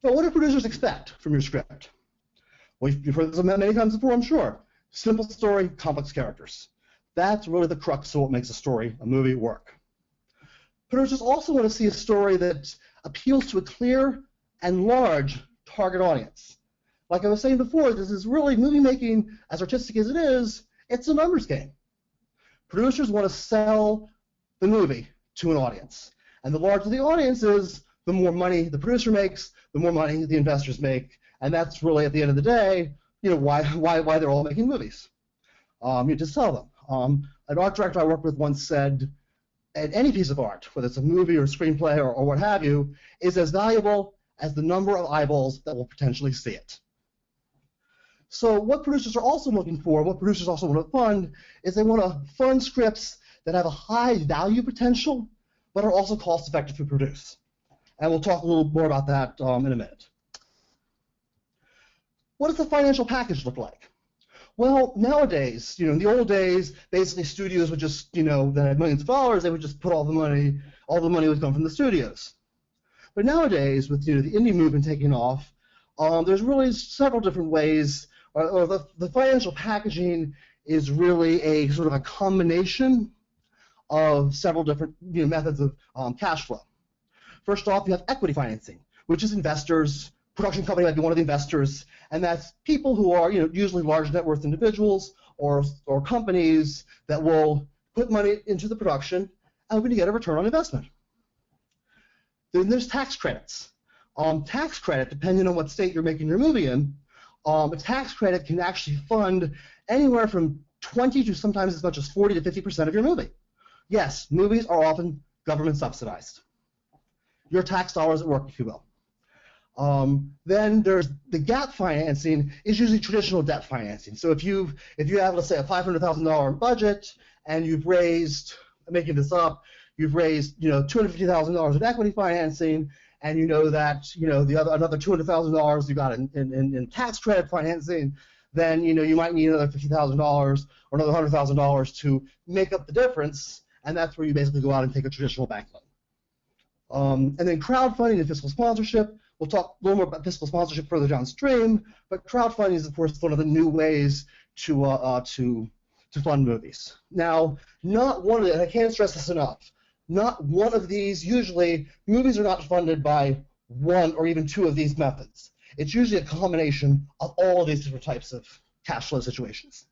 But what do producers expect from your script? Well, you've heard this many times before, I'm sure. Simple story, complex characters. That's really the crux of what makes a story, a movie, work. Producers also want to see a story that appeals to a clear and large target audience. Like I was saying before, this is really movie making, as artistic as it is, it's a numbers game. Producers want to sell the movie to an audience. And the larger the audience is, the more money the producer makes, the more money the investors make. And that's really, at the end of the day, why they're all making movies. To sell them. An art director I worked with once said, any piece of art, whether it's a movie or a screenplay or what have you, is as valuable as the number of eyeballs that will potentially see it. So what producers are also looking for, what producers also want to fund, is they want to fund scripts that have a high value potential, but are also cost effective to produce. And we'll talk a little more about that in a minute. What does the financial package look like? Well, nowadays, in the old days, basically studios would just, that had millions of dollars, they would just put all the money would come from the studios. But nowadays, with the indie movement taking off, there's really several different ways, or the financial packaging is really a sort of a combination of several different methods of cash flow. First off, you have equity financing, which is investors. Production company might be one of the investors, and that's people who are usually large net worth individuals or companies that will put money into the production and hoping to get a return on investment. Then there's tax credits. Tax credit, depending on what state you're making your movie in, a tax credit can actually fund anywhere from 20 to sometimes as much as 40 to 50% of your movie. Yes, movies are often government subsidized. Your tax dollars at work, if you will. Then there's the gap financing is usually traditional debt financing. So if you have, let's say, a $500,000 budget and you've raised, I'm making this up, you've raised $250,000 in equity financing, and that another $200,000 you got in tax credit financing, then you might need another $50,000 or another $100,000 to make up the difference, and that's where you basically go out and take a traditional bank loan. And then crowdfunding and fiscal sponsorship. We'll talk a little more about fiscal sponsorship further downstream, but crowdfunding is, of course, one of the new ways to fund movies. Now, not one of the, and I can't stress this enough, not one of these, usually, movies are not funded by one or even two of these methods. It's usually a combination of all of these different types of cash flow situations.